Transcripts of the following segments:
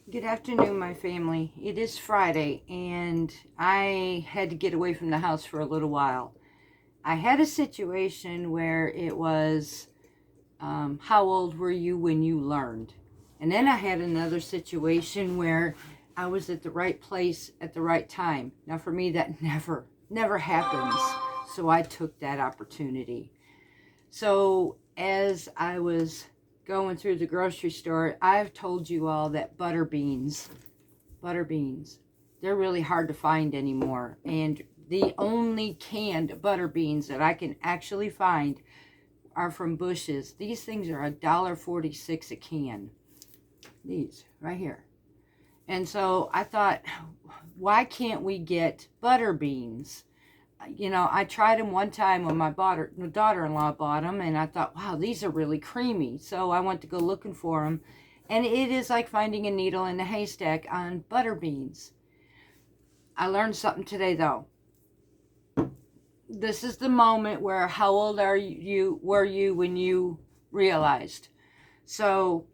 Good afternoon, my family. It is Friday, and I had to get away from the house for a little while. I had a situation where it was, how old were you when you learned? And then I had another situation where I was at the right place at the right time. Now, for me, that never happens. So I took that opportunity. So as I was going through the grocery store, I've told you all that butter beans, they're really hard to find anymore. And the only canned butter beans that I can actually find are from Bush's. These things are $1.46 a can. These right here. And so I thought, why can't we get butter beans? I tried them one time when my daughter-in-law bought them, and I thought, wow, these are really creamy. So I went to go looking for them, and it is like finding a needle in a haystack on butter beans. I learned something today, though. This is the moment where how old were you when you realized? So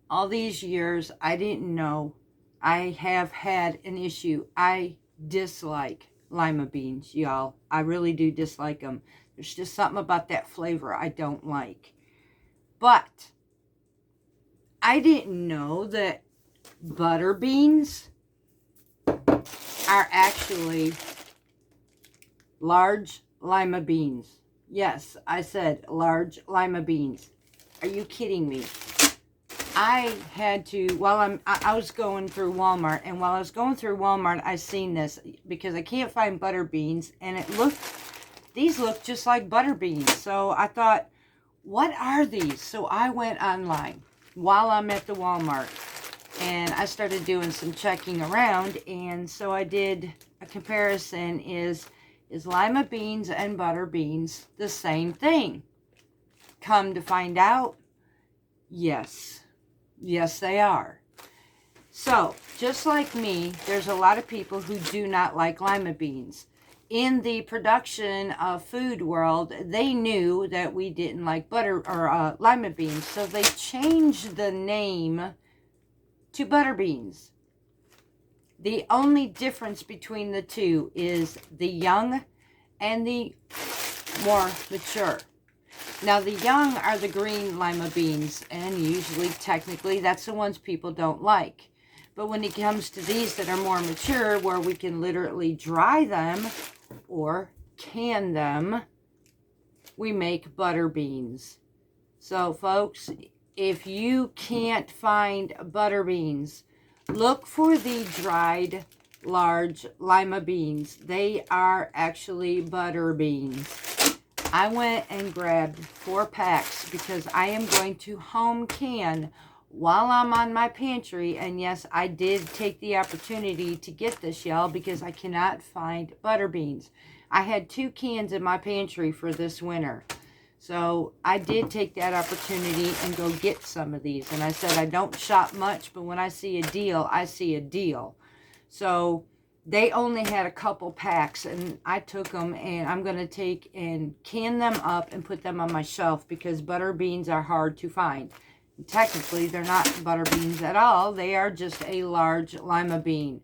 all these years, I didn't know. I have had an issue. I dislike lima beans, y'all. I really do dislike them. There's just something about that flavor I don't like. But I didn't know that butter beans are actually large lima beans. Yes, I said large lima beans. Are you kidding me? I had to, I was going through Walmart, and while I was going through Walmart, I seen this because I can't find butter beans, and these look just like butter beans. So I thought, what are these? So I went online while I'm at the Walmart, and I started doing some checking around, and so I did a comparison. Is lima beans and butter beans the same thing? Come to find out, yes. Yes, they are. So, just like me, there's a lot of people who do not like lima beans. In the production of food world, they knew that we didn't like lima beans, so they changed the name to butter beans. The only difference between the two is the young and the more mature. Now, the young are the green lima beans, and usually, technically, that's the ones people don't like. But when it comes to these that are more mature, where we can literally dry them or can them, we make butter beans. So, folks, if you can't find butter beans, look for the dried large lima beans. They are actually butter beans. I went and grabbed 4 packs because I am going to home can while I'm on my pantry. And yes, I did take the opportunity to get this, y'all, because I cannot find butter beans. I had 2 cans in my pantry for this winter. So I did take that opportunity and go get some of these. And I said I don't shop much, but when I see a deal, I see a deal. So they only had a couple packs, and I took them, and I'm going to take and can them up and put them on my shelf because butter beans are hard to find. And technically, they're not butter beans at all. They are just a large lima bean.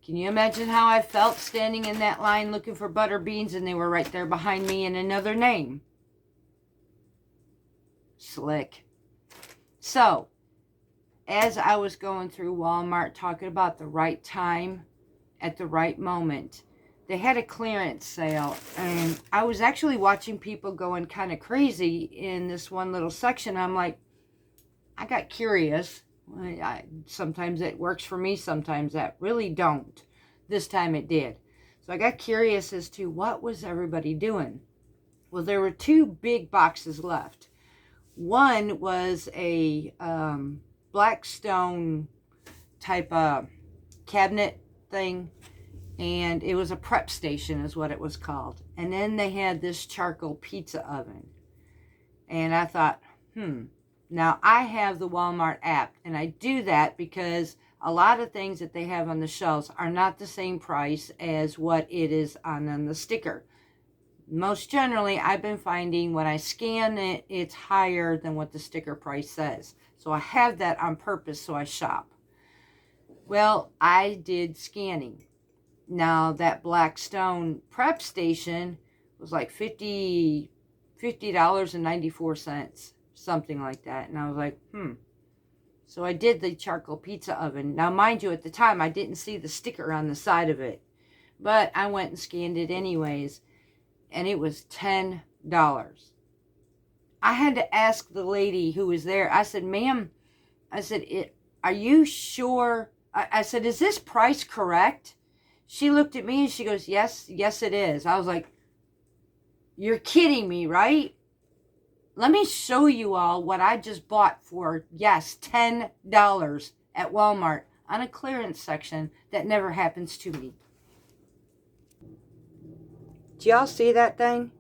Can you imagine how I felt standing in that line looking for butter beans, and they were right there behind me in another name? Slick. So, as I was going through Walmart talking about the right time at the right moment, they had a clearance sale, and I was actually watching people going kind of crazy in this one little section. I'm like, I got curious. Sometimes it works for me, sometimes that really don't. This time it did. So I got curious as to what was everybody doing. Well, there were 2 big boxes left. One was a Blackstone type of cabinet thing, and it was a prep station is what it was called. And then they had this charcoal pizza oven, and I thought, now I have the Walmart app, and I do that because a lot of things that they have on the shelves are not the same price as what it is on the sticker. Most generally, I've been finding when I scan it, it's higher than what the sticker price says. So I have that on purpose so I shop. Well, I did scanning. Now, that Blackstone prep station was like $50.94, something like that. And I was like, So I did the charcoal pizza oven. Now, mind you, at the time, I didn't see the sticker on the side of it. But I went and scanned it anyways. And it was $10. I had to ask the lady who was there. I said, ma'am, I said, are you sure? I said, is this price correct? She looked at me and she goes, yes, it is. I was like, you're kidding me, right? Let me show you all what I just bought for, yes, $10 at Walmart on a clearance section. That never happens to me. Do y'all see that thing?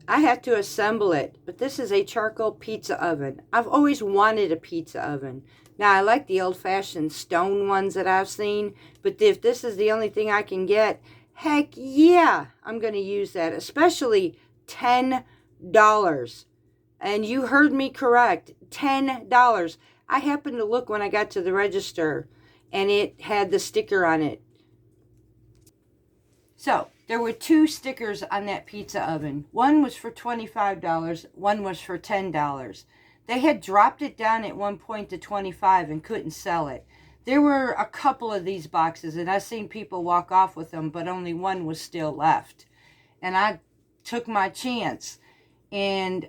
I had to assemble it, but this is a charcoal pizza oven. I've always wanted a pizza oven. Now, I like the old-fashioned stone ones that I've seen, but if this is the only thing I can get, heck yeah, I'm going to use that, especially $10. And you heard me correct, $10. I happened to look when I got to the register, and it had the sticker on it. So, there were 2 stickers on that pizza oven. One was for $25, one was for $10. They had dropped it down at one point to $25 and couldn't sell it. There were a couple of these boxes, and I've seen people walk off with them, but only one was still left. And I took my chance. And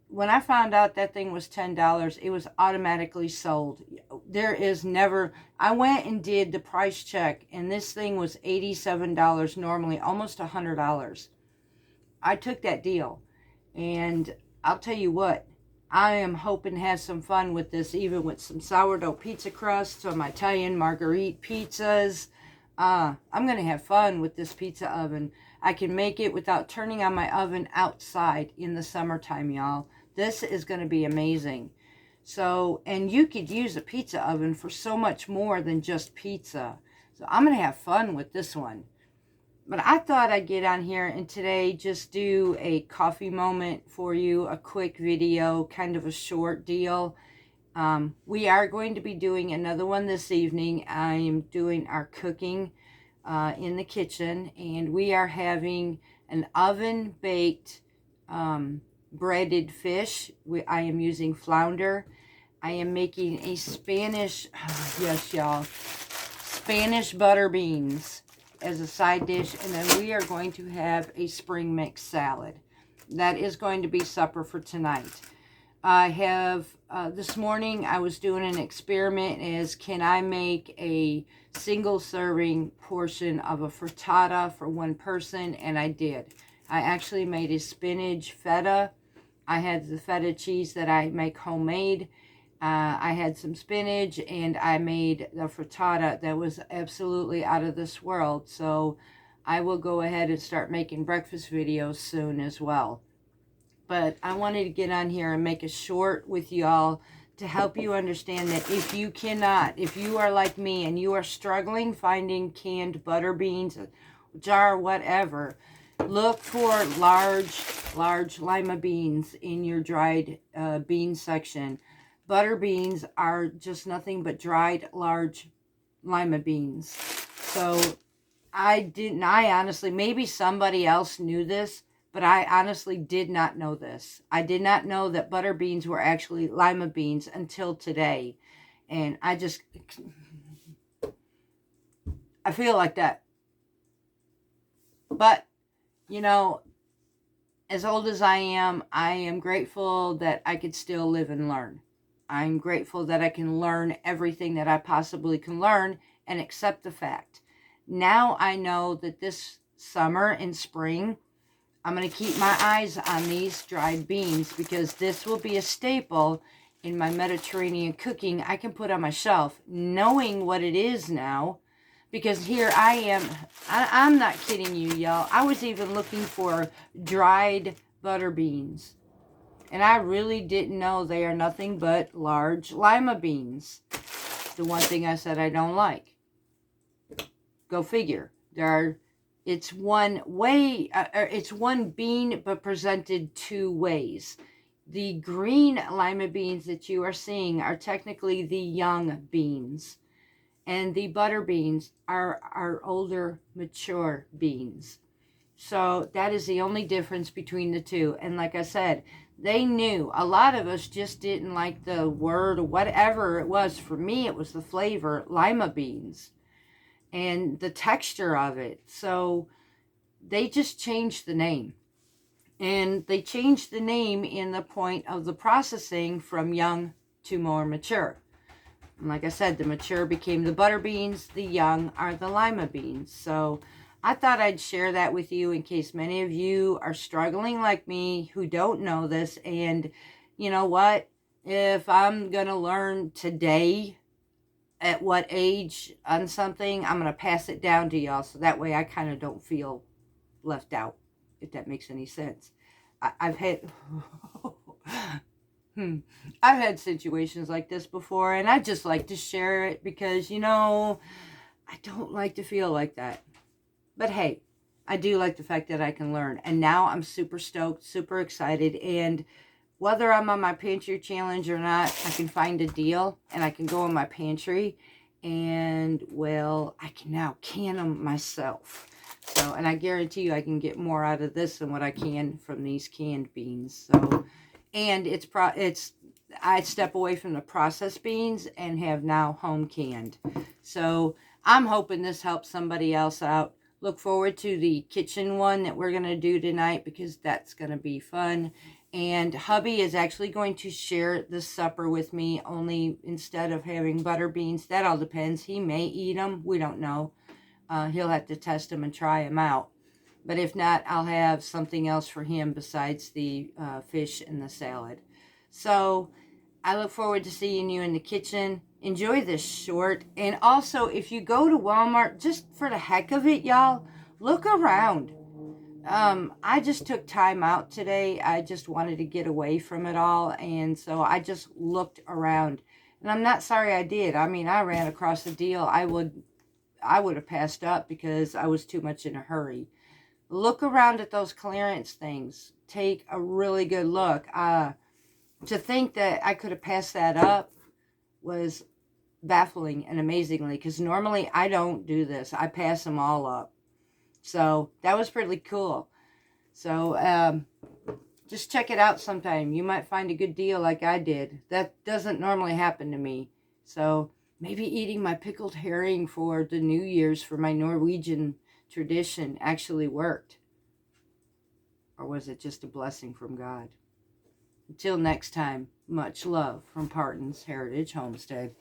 when I found out that thing was $10, it was automatically sold. There is never... I went and did the price check, and this thing was $87 normally, almost $100. I took that deal, and I'll tell you what, I am hoping to have some fun with this, even with some sourdough pizza crust, some Italian margherita pizzas. I'm going to have fun with this pizza oven. I can make it without turning on my oven outside in the summertime, y'all. This is going to be amazing. So, and you could use a pizza oven for so much more than just pizza. So I'm going to have fun with this one. But I thought I'd get on here and today just do a coffee moment for you, a quick video, kind of a short deal. We are going to be doing another one this evening. I am doing our cooking in the kitchen, and we are having an oven-baked breaded fish. I am using flounder. I am making a Spanish, yes y'all, Spanish butter beans as a side dish, and then we are going to have a spring mix salad. That is going to be supper for tonight. I have, this morning I was doing an experiment as can I make a single serving portion of a frittata for one person, and I did. I actually made a spinach feta. I had the feta cheese that I make homemade. I had some spinach, and I made the frittata that was absolutely out of this world. So I will go ahead and start making breakfast videos soon as well. But I wanted to get on here and make a short with y'all to help you understand that if you are like me and you are struggling finding canned butter beans, jar, whatever, look for large lima beans in your dried bean section. Butter beans are just nothing but dried large lima beans. So I honestly, maybe somebody else knew this, but I honestly did not know this. I did not know that butter beans were actually lima beans until today. And I feel like that. But, you know, as old as I am grateful that I could still live and learn. I'm grateful that I can learn everything that I possibly can learn and accept the fact. Now I know that this summer and spring, I'm going to keep my eyes on these dried beans because this will be a staple in my Mediterranean cooking I can put on my shelf, knowing what it is now. Because here I am, I'm not kidding you, y'all. I was even looking for dried butter beans. And I really didn't know they are nothing but large lima beans. The one thing I said I don't like. Go figure. There are It's one way, it's one bean, but presented two ways. The green lima beans that you are seeing are technically the young beans, and the butter beans are older, mature beans. So that is the only difference between the two. And like I said, they knew. A lot of us just didn't like the word or whatever it was. For me, it was the flavor, lima beans, and the texture of it. So they just changed the name. And they changed the name in the point of the processing from young to more mature. And like I said, the mature became the butter beans, the young are the lima beans. So I thought I'd share that with you in case many of you are struggling like me who don't know this. And you know what? If I'm going to learn today at what age on something, I'm going to pass it down to y'all. So that way I kind of don't feel left out, if that makes any sense. I've had... I've had situations like this before, and I just like to share it because, you know, I don't like to feel like that. But hey, I do like the fact that I can learn. And now I'm super stoked, super excited. And whether I'm on my pantry challenge or not, I can find a deal and I can go in my pantry and, well, I can now can them myself. So, and I guarantee you I can get more out of this than what I can from these canned beans. So, and I step away from the processed beans and have now home canned. So I'm hoping this helps somebody else out. Look forward to the kitchen one that we're going to do tonight because that's going to be fun. And hubby is actually going to share the supper with me, only instead of having butter beans. That all depends. He may eat them. We don't know. He'll have to test them and try them out. But if not, I'll have something else for him besides the fish and the salad. So I look forward to seeing you in the kitchen. Enjoy this short. And also, if you go to Walmart, just for the heck of it, y'all, look around. I just took time out today. I just wanted to get away from it all. And so I just looked around. And I'm not sorry I did. I mean, I ran across a deal I would have passed up because I was too much in a hurry. Look around at those clearance things. Take a really good look. To think that I could have passed that up was baffling and amazingly, because normally I don't do this. I pass them all up. So that was pretty cool. So just check it out sometime. You might find a good deal like I did. That doesn't normally happen to me. So maybe eating my pickled herring for the New Year's for my Norwegian tradition actually worked. Or was it just a blessing from God? Until next time, much love from Parton's Heritage Homestead.